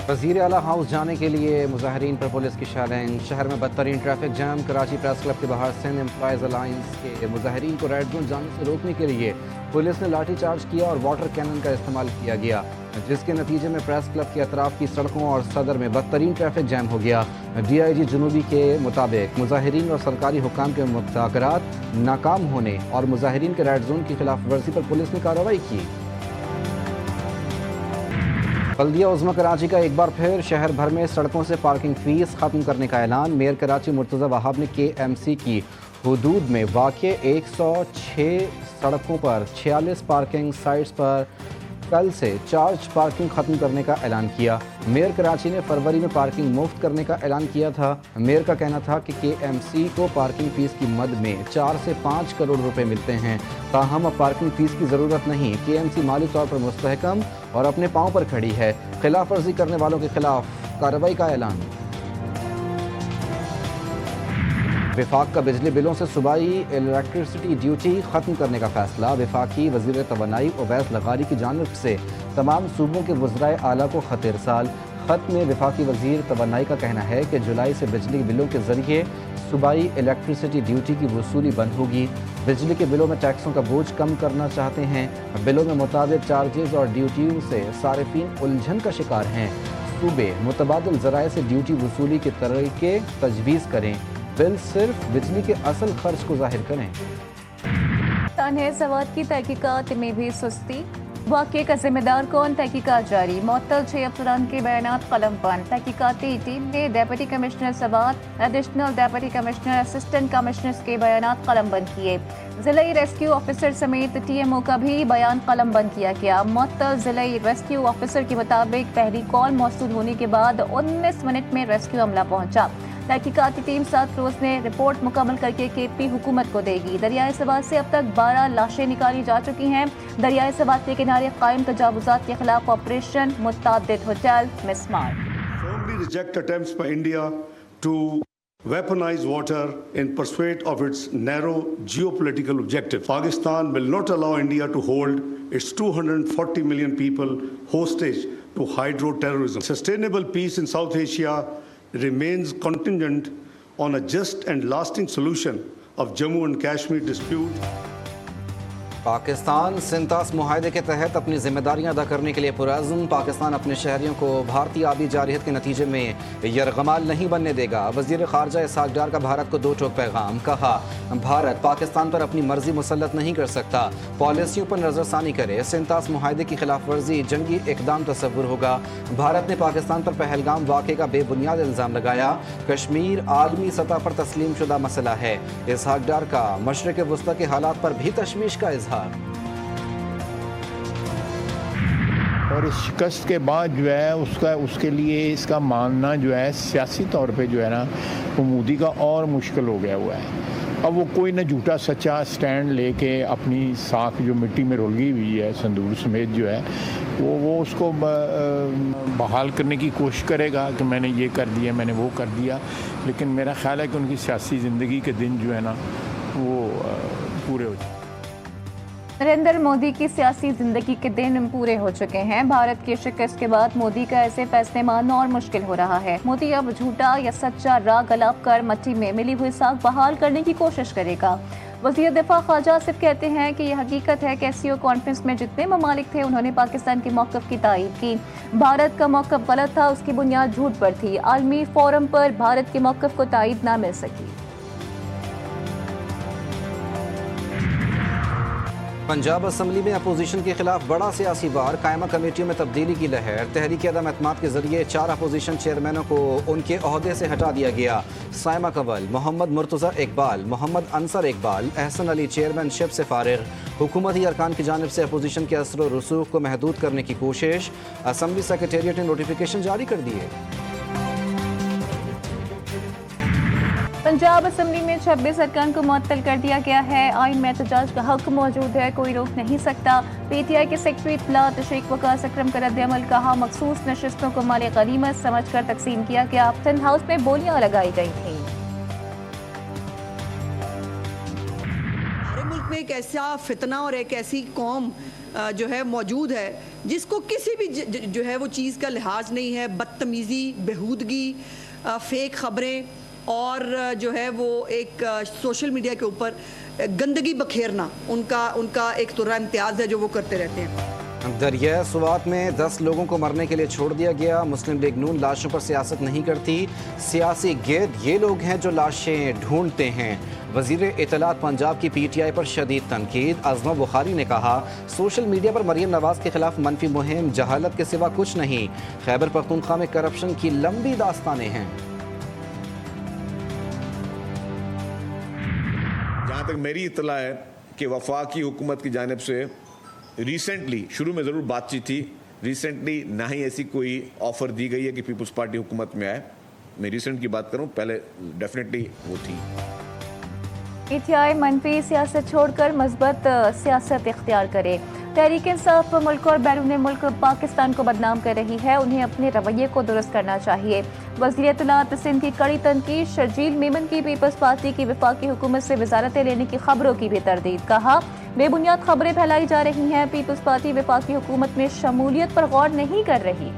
वज़ीर आला हाउस जाने के लिए मुजाहरीन पर पुलिस की चैलेंज। शहर में बदतरीन traffic jam. Karachi press club के बाहर सिंध एम्प्लॉयज़ अलायंस के मुजाहरीन को रेड जोन जाने से रोकने के लिए पुलिस ने लाठी चार्ज किया और वाटर कैनन का इस्तेमाल किया गया, जिसके नतीजे में प्रेस क्लब के अतराफ की सड़कों और सदर में बदतरीन ट्रैफिक जैम हो गया। DIG जुनूबी के मुताबिक मुजाहरीन और सरकारी हुक्काम के मुज़ाकरात नाकाम होने और मुजाहरीन के रेड जोन की खिलाफ वर्जी पर पुलिस ने कार्रवाई की। बल्दिया उज़्मा कराची का एक बार फिर शहर भर में सड़कों से पार्किंग फीस ख़त्म करने का ऐलान। मेयर कराची मुर्तज़ा वहाब ने KMC की हुदूद में वाक़े 106 सड़कों पर 46 पार्किंग साइट्स पर कल से चार्ज पार्किंग ख़त्म करने का ऐलान किया। मेयर कराची ने फरवरी में पार्किंग मुफ्त करने का ऐलान किया था। मेयर का कहना था कि KMC को पार्किंग फ़ीस की मद में 4 से 5 करोड़ रुपए मिलते हैं, ताहम अब पार्किंग फ़ीस की ज़रूरत नहीं। KMC माली तौर पर मुस्तहकम और अपने पाँव पर खड़ी है। खिलाफ वर्जी करने वालों के खिलाफ कार्रवाई का ऐलान। विफाक का बिजली बिलों से सूबाई इलेक्ट्रिसिटी ड्यूटी ख़त्म करने का फैसला। विफाकी वज़ीर तवानाई उवैस लगारी की जानिब से तमाम सूबों के वज़राए आला को ख़त इरसाल। ख़त में विफाकी वज़ीर तवानाई का कहना है कि जुलाई से बिजली बिलों के ज़रिए सूबाई इलेक्ट्रिसिटी ड्यूटी की वसूली बंद होगी। बिजली के बिलों में टैक्सों का बोझ कम करना चाहते हैं। बिलों में मुताबिक चार्जेस और ड्यूटियों से सारिफीन उलझन का शिकार हैं। सूबे मुतबादिल ज़राए से ड्यूटी वसूली के तरीके तजवीज़ करें। बिल सिर्फ बिजली के असल खर्च को जाहिर करें। तान्हे सवाद की तहकीकात में भी सुस्ती। वाक़े का जिम्मेदार कौन, तहकीकात जारी। मुअत्तल 6 अफसरान के बयानात कलम बंद। तहकीकाती टीम ने डिप्टी कमिश्नर सवाद, additional deputy commissioner, assistant commissioners के बयानात कलम बंद किए। ज़िलाई रेस्क्यू ऑफिसर समेत TMO का भी बयान कलम बंद किया गया। मुअत्तल ज़िलाई रेस्क्यू ऑफिसर के मुताबिक पहली कॉल मौसूल होने के बाद 19 मिनट में रेस्क्यू अमला पहुंचा। तहकीकाती टीम 7 रोज़ में रिपोर्ट मुकम्मल करके KP हुकूमत को देगी। दरियाए सवात से अब तक 12 लाशें निकाली जा चुकी हैं। दरियाए सवात के किनारे कायम तजावुज़ात के खिलाफ ऑपरेशन मुतअद्दिद होटल मिसमार। Firmly reject attempts by India to weaponize water in pursuit of its narrow geopolitical objective. Pakistan will not allow India to hold its 240 million people hostage to hydro-terrorism. Sustainable peace in South Asia remains contingent on a just and lasting solution of Jammu and Kashmir dispute. Pakistan सिंतास मुआहदे के तहत अपनी जिम्मेदारियां अदा करने के लिए पुरअज़्म। पाकिस्तान अपने शहरियों को भारतीय आबी जारहियत के नतीजे में यरगमाल नहीं बनने देगा। वज़ीर ख़ारजा इसहाक़ डार का भारत को 2 टोक पैगाम। कहा, भारत पाकिस्तान पर अपनी मर्जी मुसल्लत नहीं कर सकता, पॉलिसियों पर नज़रसानी करे। सिंतास मुआहदे की खिलाफ वर्जी जंगी इक़दाम तस्वुर होगा। भारत ने पाकिस्तान पर पहलगाम वाक़े का बेबुनियाद इल्ज़ाम लगाया। कश्मीर आलमी सतह पर तस्लीम शुदा मसला है। इसहाक़ डार का मशरिक़ वस्ता के हालात पर भी तशवीश का इज़हार। और इस शिकस्त के बाद जो है उसके लिए इसका मानना जो है सियासी तौर पे जो है ना वो मोदी का और मुश्किल हो गया हुआ है। अब वो कोई ना झूठा सच्चा स्टैंड लेके अपनी साख जो मिट्टी में रुलगी हुई है संदूर समेत जो है वो उसको बहाल करने की कोशिश करेगा कि मैंने ये कर दिया, मैंने वो कर दिया। लेकिन मेरा ख्याल है कि उनकी सियासी ज़िंदगी के दिन जो है ना वो पूरे हो जाए। नरेंद्र मोदी की सियासी जिंदगी के दिन पूरे हो चुके हैं। भारत की शिकस्त के बाद मोदी का ऐसे फैसले मानना और मुश्किल हो रहा है। मोदी अब झूठा या सच्चा राग अलाप कर मट्टी में मिली हुई साख बहाल करने की कोशिश करेगा। वज़ीर दिफा ख्वाजा आसिफ कहते हैं कि यह हकीकत है कि SCO कॉन्फ्रेंस में जितने ममालिक थे उन्होंने पाकिस्तान के मौक़िफ़ की तायीद की। भारत का मौक़िफ़ गलत था, उसकी बुनियाद झूठ पर थी। आलमी फोरम पर भारत के मौक़िफ़ को तायीद ना मिल सकी। पंजाब असम्बली में अपोजिशन के खिलाफ बड़ा सियासी वार। कायमा कमेटियों में तब्दीली की लहर। तहरीक अदम एतमाद के जरिए 4 अपोजिशन चेयरमैनों को उनके ओहदे से हटा दिया गया। साइमा कंवल, मोहम्मद मुर्तज़ा इकबाल, मोहम्मद अंसर इकबाल, एहसन अली चेयरमैनशिप से फारिग। हुकूमती अरकान की जानिब से अपोजिशन के असर व रसूख को महदूद करने की कोशिश। असम्बली सेक्रेटेरिएट ने नोटिफिकेशन जारी कर दिए। पंजाब असम्बली में 26 अरकान को मुअत्तल कर दिया गया है। आइन में एहतजाज का हक मौजूद है, कोई रोक नहीं सकता। PTI के सेक्रेटरी इत्तला तशरीक वकास अकरम का रद्द-ए-अमल। कहा, मखसूस नशिस्तों को माली गनीमत समझ कर तकसीम किया गया। टेंट हाउस में बोलियां लगाई गई थी। हमारे मुल्क में एक ऐसा फितना और एक ऐसी कौम جو ہے موجود ہے، جس کو کسی بھی جو ہے وہ چیز کا لحاظ نہیں ہے، بدتمیزی، بےہودگی، فیک خبریں اور جو ہے وہ ایک سوشل میڈیا کے اوپر گندگی بکھیرنا ان کا ایک طرح امتیاز ہے جو وہ کرتے رہتے ہیں۔ دریائے سوات میں 10 لوگوں کو مرنے کے لیے چھوڑ دیا گیا۔ مسلم لیگ نون لاشوں پر سیاست نہیں کرتی، سیاسی گید یہ لوگ ہیں جو لاشیں ڈھونڈتے ہیں۔ وزیر اطلاعات پنجاب کی پی ٹی آئی پر شدید تنقید۔ عظمہ بخاری نے کہا سوشل میڈیا پر مریم نواز کے خلاف منفی مہم جہالت کے سوا کچھ نہیں۔ خیبر پختونخوا میں کرپشن کی لمبی داستانیں ہیں۔ جہاں تک میری اطلاع ہے کہ وفاقی حکومت کی جانب سے ریسنٹلی، شروع میں ضرور بات چیت تھی، ریسنٹلی نہ ہی ایسی کوئی آفر دی گئی ہے کہ پیپلز پارٹی حکومت میں آئے۔ میں ریسنٹ کی بات کروں، پہلے ڈیفینیٹلی وہ تھی۔ پی ٹی آئی منفی سیاست چھوڑ کر مثبت سیاست اختیار کرے۔ تحریک انصاف ملک اور بیرون ملک پاکستان کو بدنام کر رہی ہے، انہیں اپنے رویے کو درست کرنا چاہیے۔ وزیر اطلاعات سندھ کی کڑی تنقید۔ شرجیل میمن کی پیپلز پارٹی کی وفاقی حکومت سے وزارتیں لینے کی خبروں کی بھی تردید۔ کہا بے بنیاد خبریں پھیلائی جا رہی ہیں، پیپلز پارٹی وفاقی حکومت میں شمولیت پر غور نہیں کر رہی۔